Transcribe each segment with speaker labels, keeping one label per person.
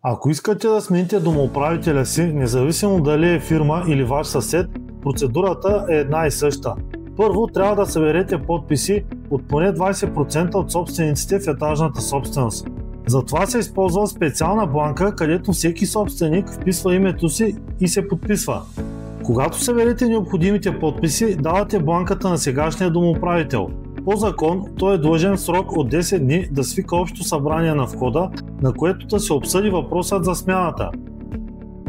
Speaker 1: Ако искате да смените домоуправителя си, независимо дали е фирма или ваш съсед, процедурата е една и съща. Първо трябва да съберете подписи от поне 20% от собствениците в етажната собственост. Затова се използва специална бланка, където всеки собственик вписва името си и се подписва. Когато съберете необходимите подписи, давате бланката на сегашния домоуправител. По закон той е длъжен в срок от 10 дни да свика общо събрание на входа, на което да се обсъди въпросът за смяната.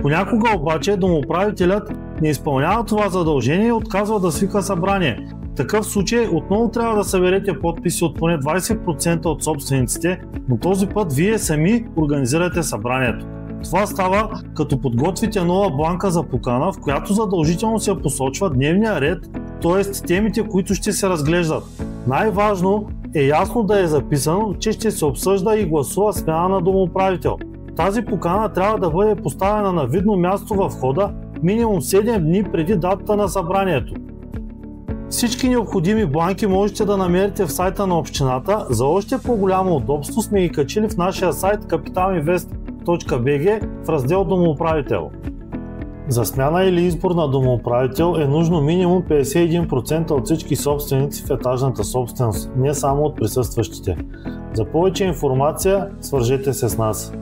Speaker 1: Понякога обаче домоуправителят не изпълнява това задължение и отказва да свика събрание. В такъв случай отново трябва да съберете подписи от поне 20% от собствениците, но този път вие сами организирате събранието. Това става като подготвите нова бланка за покана, в която задължително се посочва дневния ред, т.е. темите, които ще се разглеждат. Най-важно е ясно да е записано, че ще се обсъжда и гласува смяна на домоуправител. Тази покана трябва да бъде поставена на видно място във входа минимум 7 дни преди датата на събранието. Всички необходими бланки можете да намерите в сайта на общината. За още по-голямо удобство сме ги качили в нашия сайт capitalинвест.bg в раздел Домоуправител. За смяна или избор на домоуправител е нужно минимум 51% от всички собственици в етажната собственост, не само от присъстващите. За повече информация свържете се с нас.